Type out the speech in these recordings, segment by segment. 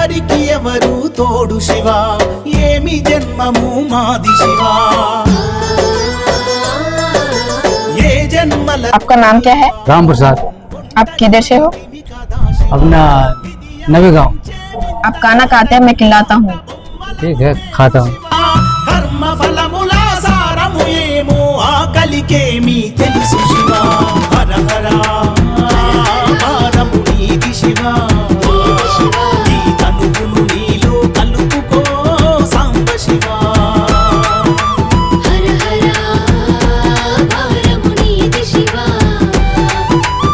ఎవరికి ఎవరు తోడు శివా ఏమి జన్మము మాది శివా ఏ జన్మల आपका नाम क्या है? राम प्रसाद। आप किधर से हो? अपना नवी गाँव। आप खाना खाते हैं, मैं खिलाता हूँ। ठीक है, खाता हूँ। కర్మ ఫలముల సారము ఏమో ఆకలికేమి తెలుసు శివా హర హర భారము నీది శివా ఈ తనువును నీలో కలుపుకో సాంబ శివా హర హర భారము నీది శివా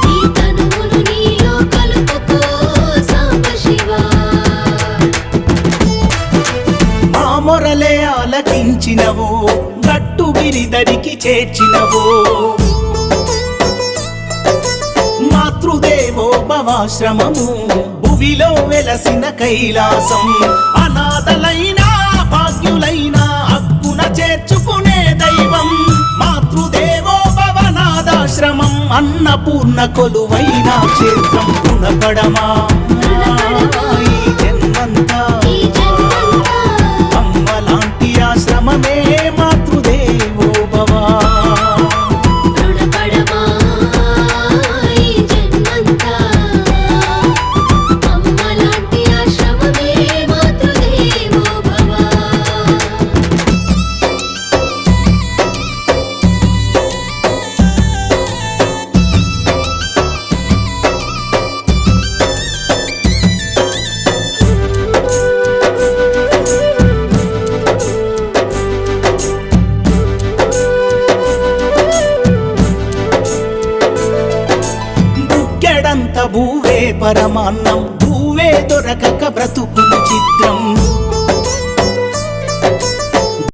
ఈ తనువును నీలో కలుపుకో సాంబ శివా మా మొరలే ఆలకించినవో గట్టు గిరిదరికి చేర్చినవో మాతృదేవో భవాశ్రమము భువిలో వెలసిన కైలాసం అనాథలైన భాగ్యులైన హక్కున చేర్చుకునే దైవం మాతృదేవో భవనాదాశ్రమం అన్నపూర్ణ కొలువైన క్షేత్రం రుణపడమా ఈ జన్మంతా అమ్మ లాంటి ఆశ్రమమే మాతృదేవో భవా రుణపడమా ఈ జన్మంతా అమ్మ లాంటి ఆశ్రమమే మాతృదేవో భవ బుక్కెడంత భూవే పరమాన్నం భూవే దొరకక బ్రతుకును చిత్రం